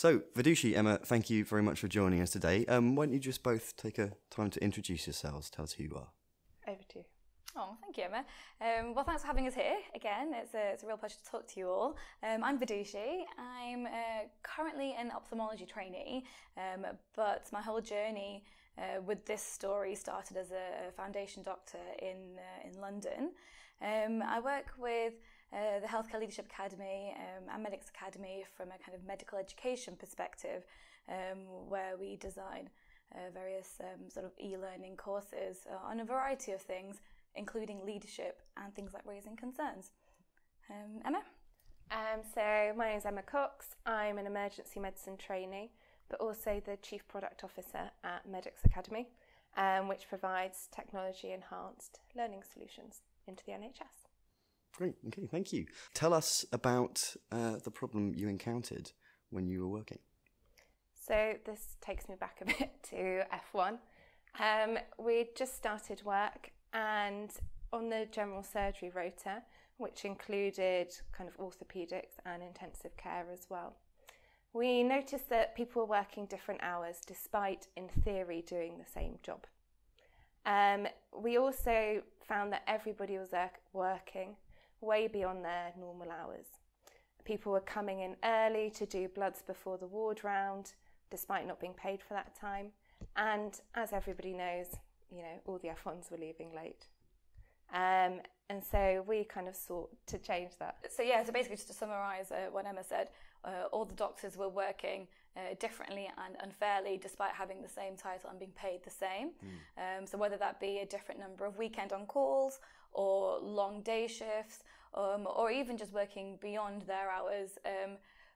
So, Vidushi, Emma, thank you very much for joining us today. Why don't you just both take a time to introduce yourselves, tell us who you are. Over to you. Oh, thank you, Emma. Well, thanks for having us here again. It's a real pleasure to talk to you all. I'm Vidushi. I'm currently an ophthalmology trainee, but my whole journey with this story started as a foundation doctor in London. I work with the Healthcare Leadership Academy and Medics Academy from a kind of medical education perspective, where we design various sort of e-learning courses on a variety of things, including leadership and things like raising concerns. Emma? So my name is Emma Cox. I'm an emergency medicine trainee, but also the Chief Product Officer at Medics Academy, which provides technology-enhanced learning solutions into the NHS. Great, okay, thank you. Tell us about the problem you encountered when you were working. So this takes me back a bit to F1. We'd just started work, and on the general surgery rota, which included kind of orthopaedics and intensive care as well, we noticed that people were working different hours despite, in theory, doing the same job. We also found that everybody was working way beyond their normal hours. People were coming in early to do bloods before the ward round, despite not being paid for that time. And as everybody knows, you know, all the F1s were leaving late. And so we kind of sought to change that. So basically just to summarise what Emma said, all the doctors were working differently and unfairly despite having the same title and being paid the same. So whether that be a different number of weekend on calls or long day shifts, or even just working beyond their hours,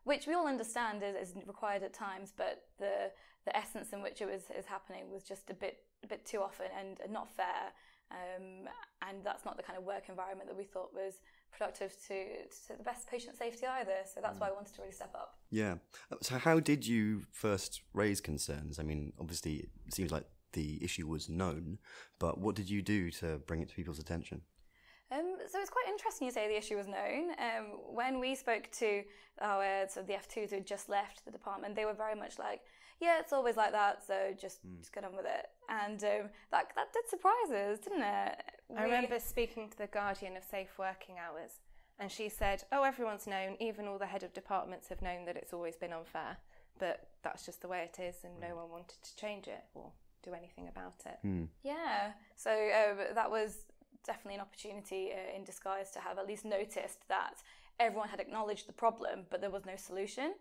which we all understand is required at times, but the essence in which it was happening was just a bit too often and not fair. And that's not the kind of work environment that we thought was productive to the best patient safety either. So that's why I wanted to really step up. Yeah. So how did you first raise concerns? I mean, obviously it seems like the issue was known, but what did you do to bring it to people's attention? So it's quite interesting you say the issue was known. When we spoke to our the F2s who had just left the department, they were very much like, yeah, it's always like that, so just get on with it. And that did surprise us, didn't it? I remember speaking to the Guardian of Safe Working Hours, and she said, oh, everyone's known, even all the head of departments have known that it's always been unfair, but that's just the way it is, and no one wanted to change it or do anything about it. Yeah, so that was definitely an opportunity in disguise to have at least noticed that everyone had acknowledged the problem, but there was no solution.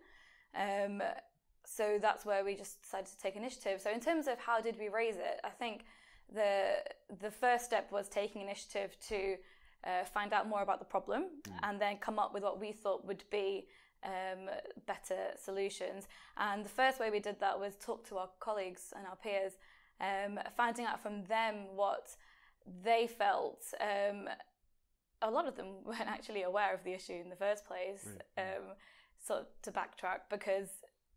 So that's where we just decided to take initiative. So in terms of how did we raise it, I think the first step was taking initiative to find out more about the problem and then come up with what we thought would be better solutions. And the first way we did that was talk to our colleagues and our peers, finding out from them what they felt. A lot of them weren't actually aware of the issue in the first place. So to backtrack, because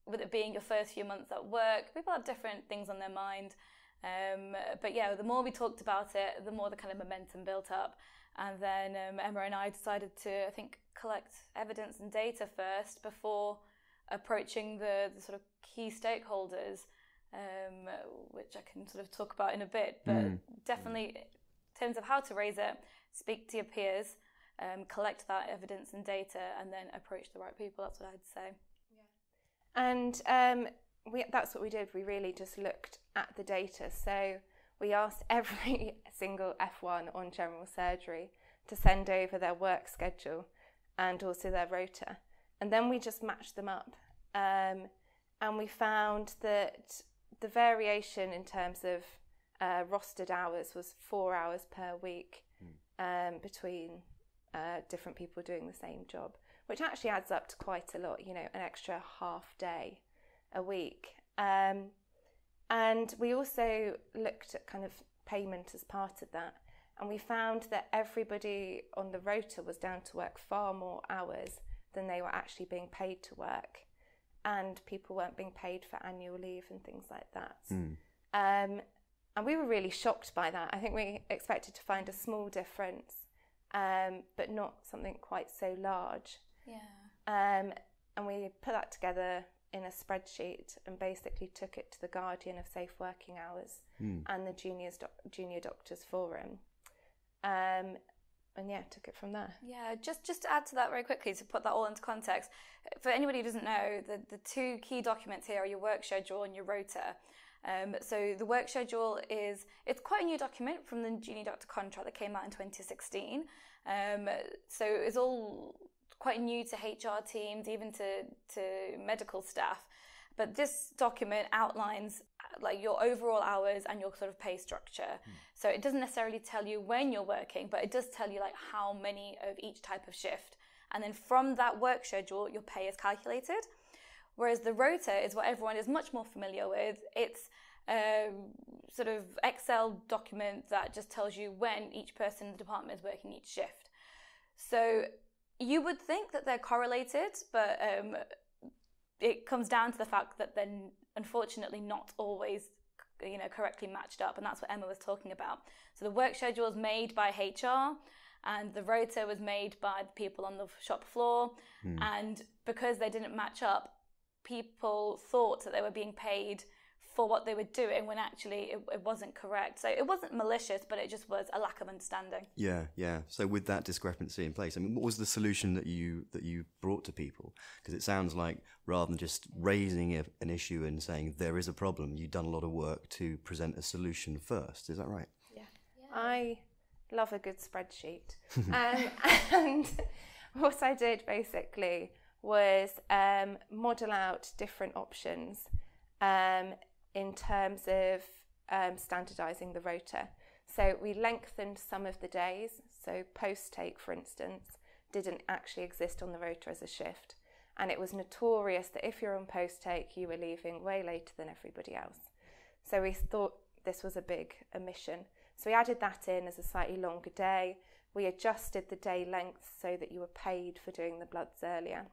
with it being your first few months at work, people have different things on their mind. But yeah, the more we talked about it, the more the kind of momentum built up. And then Emma and I decided to, I think, collect evidence and data first before approaching the sort of key stakeholders, which I can sort of talk about in a bit. But definitely, in terms of how to raise it, speak to your peers, collect that evidence and data, and then approach the right people. That's what I'd say. And that's what we did. We really just looked at the data. So we asked every single F1 on general surgery to send over their work schedule and also their rota. And then we just matched them up. And we found that the variation in terms of rostered hours was 4 hours per week between different people doing the same job, which actually adds up to quite a lot, you know, an extra half day a week. And we also looked at kind of payment as part of that. And we found that everybody on the rota was down to work far more hours than they were actually being paid to work. And people weren't being paid for annual leave and things like that. And we were really shocked by that. I think we expected to find a small difference, but not something quite so large. Yeah. And we put that together in a spreadsheet and basically took it to the Guardian of Safe Working Hours and the Junior Doctors Forum. And yeah, took it from there. Yeah, just to add to that very quickly, to put that all into context, for anybody who doesn't know, the two key documents here are your work schedule and your rota. So the work schedule it's quite a new document from the junior doctor contract that came out in 2016. So it's all quite new to HR teams, even to medical staff. But this document outlines like your overall hours and your sort of pay structure. So it doesn't necessarily tell you when you're working, but it does tell you like how many of each type of shift. And then from that work schedule, your pay is calculated. Whereas the rota is what everyone is much more familiar with. It's a sort of Excel document that just tells you when each person in the department is working each shift. So you would think that they're correlated, but it comes down to the fact that they're unfortunately not always, correctly matched up, and that's what Emma was talking about. So the work schedule is made by HR, and the rota was made by the people on the shop floor. And because they didn't match up, people thought that they were being paid for what they were doing when actually it wasn't correct. So it wasn't malicious, but it just was a lack of understanding. Yeah. So with that discrepancy in place, I mean, what was the solution that you brought to people? Because it sounds like rather than just raising an issue and saying there is a problem, you've done a lot of work to present a solution first. Is that right? Yeah. I love a good spreadsheet. And what I did basically was model out different options in terms of standardising the rota. So we lengthened some of the days. So post-take, for instance, didn't actually exist on the rota as a shift. And it was notorious that if you're on post-take, you were leaving way later than everybody else. So we thought this was a big omission. So we added that in as a slightly longer day. We adjusted the day length so that you were paid for doing the bloods earlier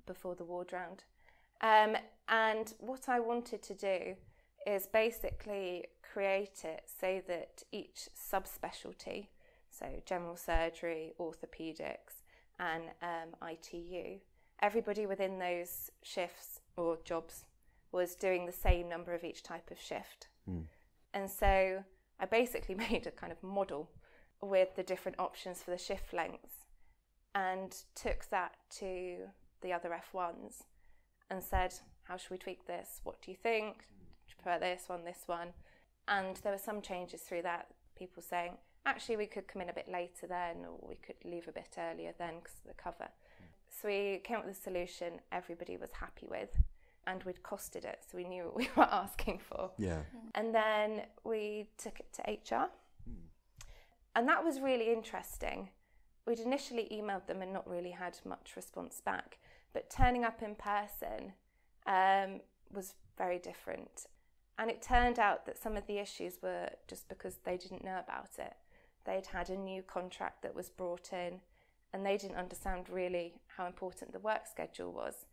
before the ward round. And what I wanted to do is basically create it so that each subspecialty, so general surgery, orthopaedics and ITU, everybody within those shifts or jobs was doing the same number of each type of shift. And so I basically made a kind of model with the different options for the shift lengths and took that to the other F1s and said, how should we tweak this? What do you think? Do you prefer this one? And there were some changes through that, people saying, actually we could come in a bit later then, or we could leave a bit earlier then because of the cover. So we came up with a solution everybody was happy with, and we'd costed it, so we knew what we were asking for. Yeah. And then we took it to HR. And that was really interesting. We'd initially emailed them and not really had much response back, but turning up in person was very different. And it turned out that some of the issues were just because they didn't know about it. They'd had a new contract that was brought in, and they didn't understand really how important the work schedule was.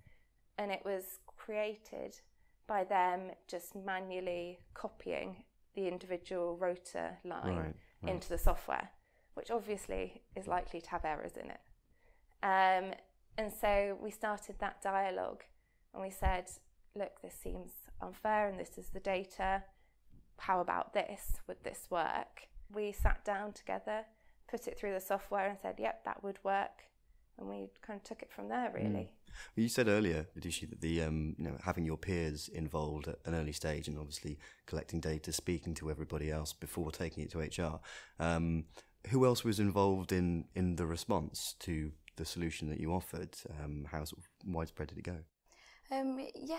And it was created by them just manually copying the individual rota line into the software, which obviously is likely to have errors in it. And so we started that dialogue and we said, look, this seems unfair and this is the data. How about this? Would this work? We sat down together, put it through the software and said, yep, that would work. And we kind of took it from there, really. Well, you said earlier, Vidushi, that the having your peers involved at an early stage and obviously collecting data, speaking to everybody else before taking it to HR. Who else was involved in the response to the solution that you offered? How sort of widespread did it go?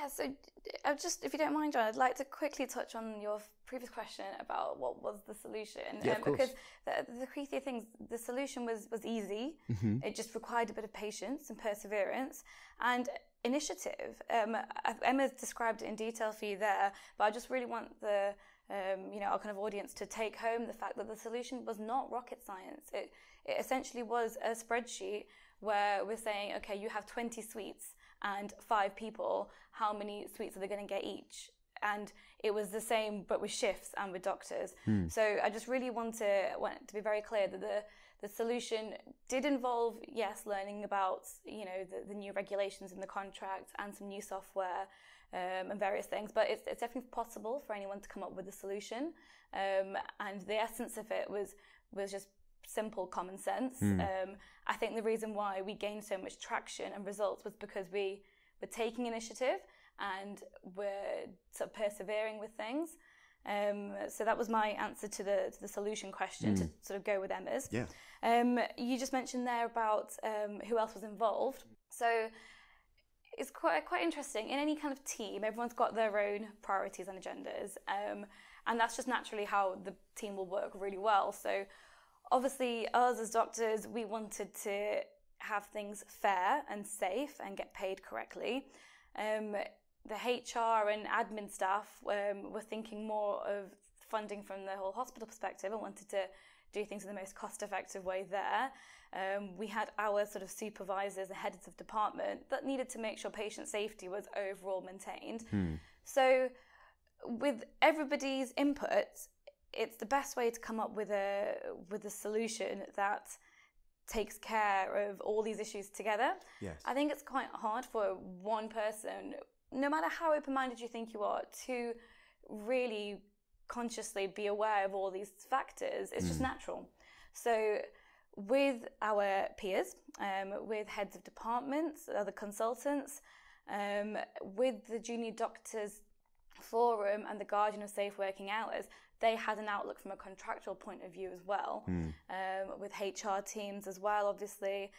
So I just, if you don't mind, John, I'd like to quickly touch on your previous question about what was the solution. Yeah, of course. Because the key thing, the solution was easy. It just required a bit of patience and perseverance and initiative. Emma's described it in detail for you there, but I just really want our kind of audience to take home the fact that the solution was not rocket science. It essentially was a spreadsheet where we're saying, okay, you have 20 suites and 5 people, how many suites are they going to get each? And it was the same, but with shifts and with doctors. So I just really want to be very clear that The solution did involve, yes, learning about, you know, the new regulations in the contract and some new software and various things, but it's definitely possible for anyone to come up with a solution. And the essence of it was just simple common sense. I think the reason why we gained so much traction and results was because we were taking initiative and we're sort of persevering with things. So that was my answer to the solution question, to sort of go with Emma's. Yeah. You just mentioned there about who else was involved. So it's quite interesting. In any kind of team, everyone's got their own priorities and agendas. And that's just naturally how the team will work really well. So obviously, us as doctors, we wanted to have things fair and safe and get paid correctly. The HR and admin staff were thinking more of funding from the whole hospital perspective and wanted to do things in the most cost-effective way there. We had our sort of supervisors and heads of department that needed to make sure patient safety was overall maintained. So with everybody's input, it's the best way to come up with a solution that takes care of all these issues together. Yes. I think it's quite hard for one person, no matter how open-minded you think you are, to really consciously be aware of all these factors. It's just natural. So with our peers, with heads of departments, other consultants, with the Junior Doctors Forum and the Guardian of Safe Working Hours, they had an outlook from a contractual point of view as well, with HR teams as well, obviously.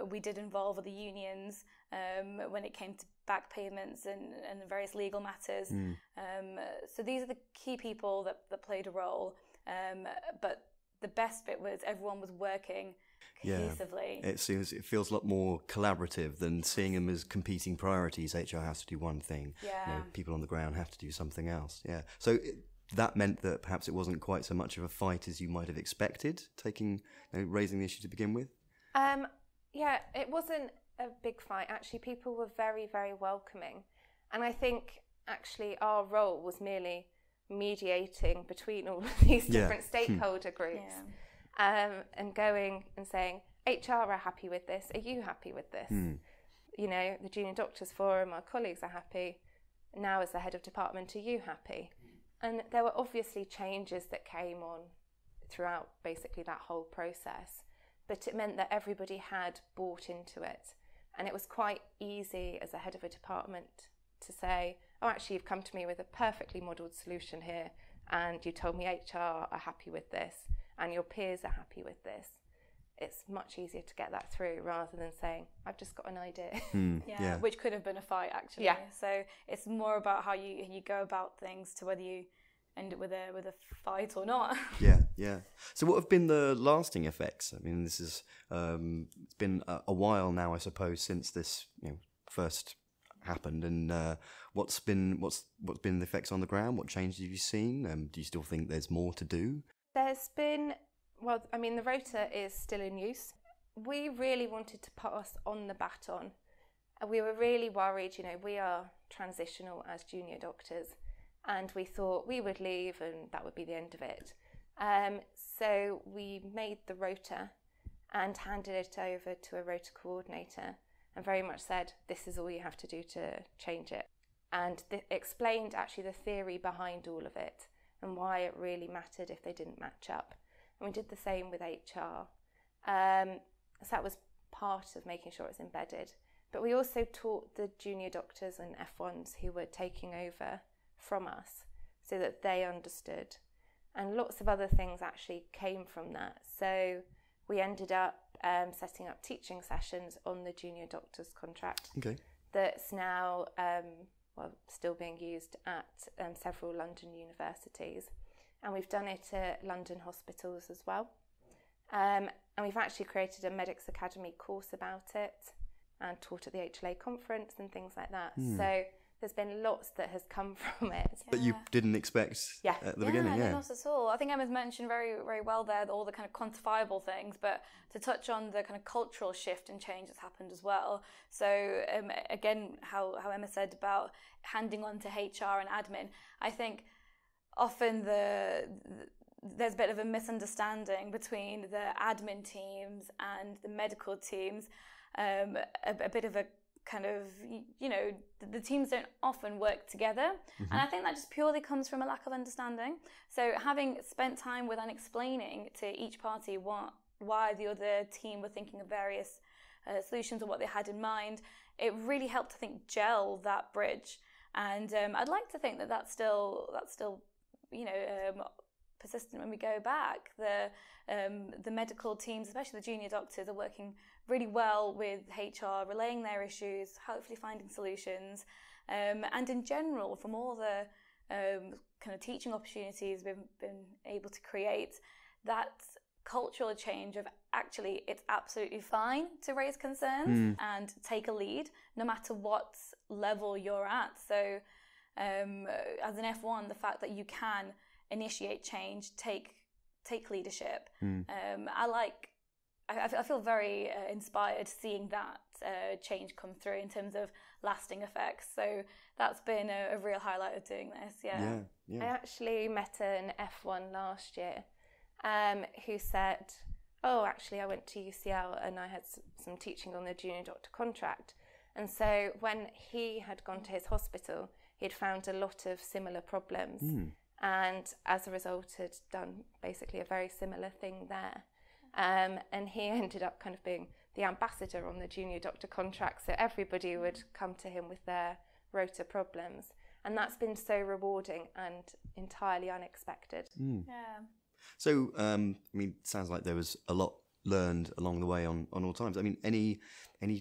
We did involve other unions when it came to back payments and various legal matters. So these are the key people that played a role. But the best bit was everyone was working cohesively. It feels a lot more collaborative than seeing them as competing priorities. HR has to do one thing. You know, people on the ground have to do something else. Yeah. So that meant that perhaps it wasn't quite so much of a fight as you might have expected, raising the issue to begin with? Yeah, it wasn't a big fight. Actually, people were very, very welcoming. And I think actually our role was merely mediating between all of these different stakeholder groups and going and saying, HR are happy with this. Are you happy with this? You know, the Junior Doctors Forum, our colleagues are happy. Now as the head of department, are you happy? And there were obviously changes that came on throughout basically that whole process, but it meant that everybody had bought into it. And it was quite easy as a head of a department to say, oh, actually, you've come to me with a perfectly modelled solution here, and you told me HR are happy with this, and your peers are happy with this. It's much easier to get that through rather than saying, I've just got an idea. Which could have been a fight, actually. So it's more about how you go about things to whether you end up with a fight or not. So what have been the lasting effects? I mean, this is it's been a while now, I suppose, since this first happened, and what's been the effects on the ground? What changes have you seen? Do you still think there's more to do? There's been, well, I mean, the rota is still in use. We really wanted to pass on the baton. We were really worried, we are transitional as junior doctors, and we thought we would leave and that would be the end of it. So we made the rota and handed it over to a rota coordinator and very much said, this is all you have to do to change it. And explained actually the theory behind all of it and why it really mattered if they didn't match up. And we did the same with HR. So that was part of making sure it's embedded. But we also taught the junior doctors and F1s who were taking over from us so that they understood. And lots of other things actually came from that. So we ended up setting up teaching sessions on the junior doctors contract. That's now still being used at several London universities. And we've done it at London hospitals as well. And we've actually created a Medics Academy course about it and taught at the HLA conference and things like that. So there's been lots that has come from it. That you didn't expect at the beginning. No, not at all. I think Emma's mentioned very, very well there all the kind of quantifiable things, but to touch on the kind of cultural shift and change that's happened as well. So again, how Emma said about handing on to HR and admin, I think often the there's a bit of a misunderstanding between the admin teams and the medical teams, a bit of a kind of, the teams don't often work together. And I think that just purely comes from a lack of understanding. So having spent time with and explaining to each party why the other team were thinking of various solutions or what they had in mind, it really helped, I think, gel that bridge. And I'd like to think that that's still persistent when we go back. The medical teams, especially the junior doctors, are working really well with HR, relaying their issues, hopefully finding solutions. And in general, from all the kind of teaching opportunities we've been able to create, that cultural change of actually it's absolutely fine to raise concerns and take a lead no matter what level you're at. So as an F1, the fact that you can initiate change, take leadership, I feel very inspired seeing that change come through in terms of lasting effects. So that's been a real highlight of doing this. Yeah. I actually met an F1 last year who said, oh, actually I went to UCL and I had some teaching on the junior doctor contract. And so when he had gone to his hospital, he'd found a lot of similar problems. And as a result had done basically a very similar thing there. And he ended up kind of being the ambassador on the junior doctor contract, so everybody would come to him with their rota problems, and that's been so rewarding and entirely unexpected. So sounds like there was a lot learned along the way on all times. I mean, any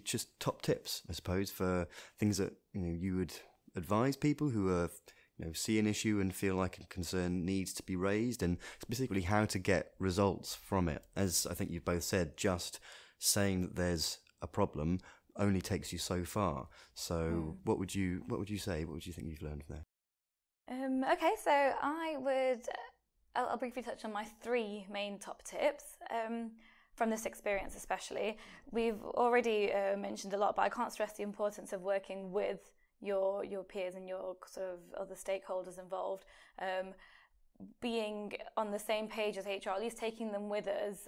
just top tips, I suppose, for things that you would advise people who are see an issue and feel like a concern needs to be raised, and specifically how to get results from it. As I think you've both said, just saying that there's a problem only takes you so far. So what would you say? What would you think you've learned from there? Okay, so I'll briefly touch on my 3 main top tips from this experience especially. We've already mentioned a lot, but I can't stress the importance of working with your peers and your sort of other stakeholders involved, being on the same page as HR, at least taking them with us,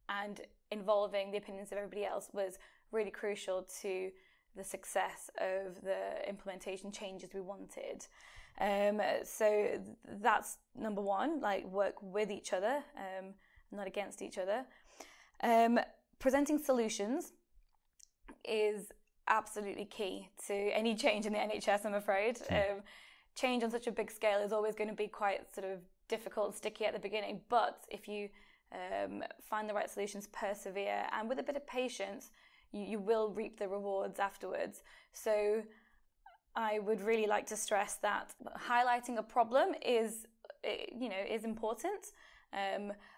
and involving the opinions of everybody else was really crucial to the success of the implementation changes we wanted. So that's number 1, like work with each other, not against each other. Presenting solutions is absolutely key to any change in the NHS, I'm afraid. Change on such a big scale is always going to be quite sort of difficult and sticky at the beginning, but if you find the right solutions, persevere, and with a bit of patience, you will reap the rewards afterwards. So I would really like to stress that highlighting a problem is important,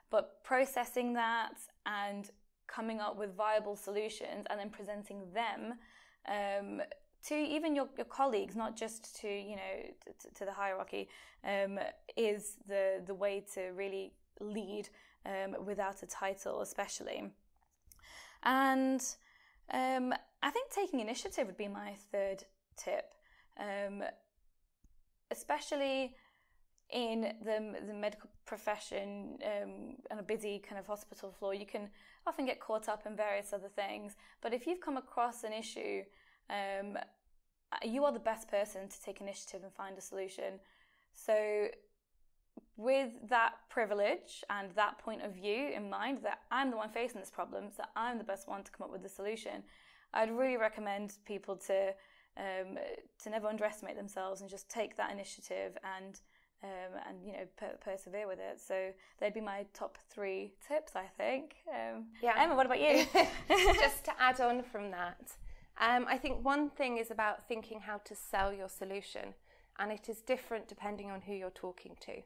but processing that and coming up with viable solutions and then presenting them to even your colleagues, not just to to the hierarchy, is the way to really lead without a title, especially. And I think taking initiative would be my 3rd tip, especially in the medical profession, on a busy kind of hospital floor. You can often get caught up in various other things, but if you've come across an issue, you are the best person to take initiative and find a solution. So with that privilege and that point of view in mind, that I'm the one facing this problem, so I'm the best one to come up with the solution, I'd really recommend people to never underestimate themselves and just take that initiative and persevere with it. So they'd be my top 3 tips, I think. Emma, what about you? Just to add on from that, I think one thing is about thinking how to sell your solution, and it is different depending on who you're talking to.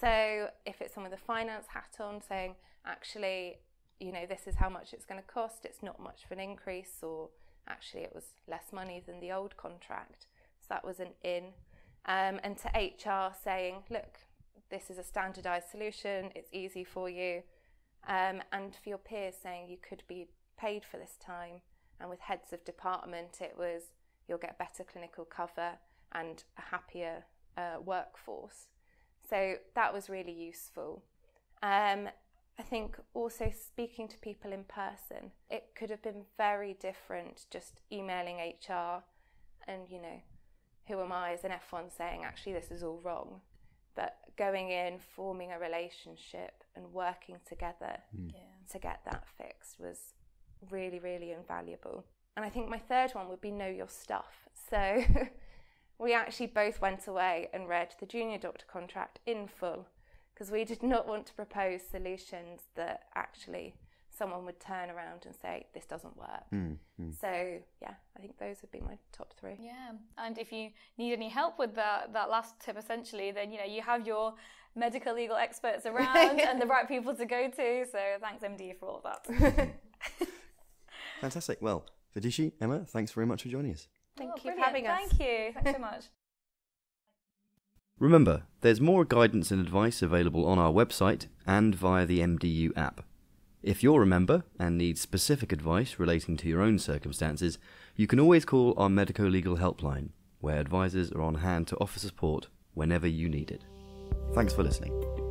So if it's someone with a finance hat on saying, actually, this is how much it's going to cost, it's not much of an increase, or actually it was less money than the old contract, so that was an in. And to HR saying, look, this is a standardised solution, it's easy for you. And for your peers saying you could be paid for this time. And with heads of department, it was you'll get better clinical cover and a happier workforce. So that was really useful. I think also speaking to people in person, it could have been very different just emailing HR and, you know, who am I as an F1 saying, actually, this is all wrong. But going in, forming a relationship and working together to get that fixed was really, really invaluable. And I think my third one would be know your stuff. So we actually both went away and read the junior doctor contract in full, because we did not want to propose solutions that actually someone would turn around and say, this doesn't work. So, yeah, I think those would be my top 3. Yeah, and if you need any help with that last tip, essentially, then, you know, you have your medical legal experts around and the right people to go to. So thanks, MDU, for all of that. Fantastic. Well, Vidushi, Emma, thanks very much for joining us. Thank you for having us. Thank you. Thanks so much. Remember, there's more guidance and advice available on our website and via the MDU app. If you're a member and need specific advice relating to your own circumstances, you can always call our medico-legal helpline, where advisors are on hand to offer support whenever you need it. Thanks for listening.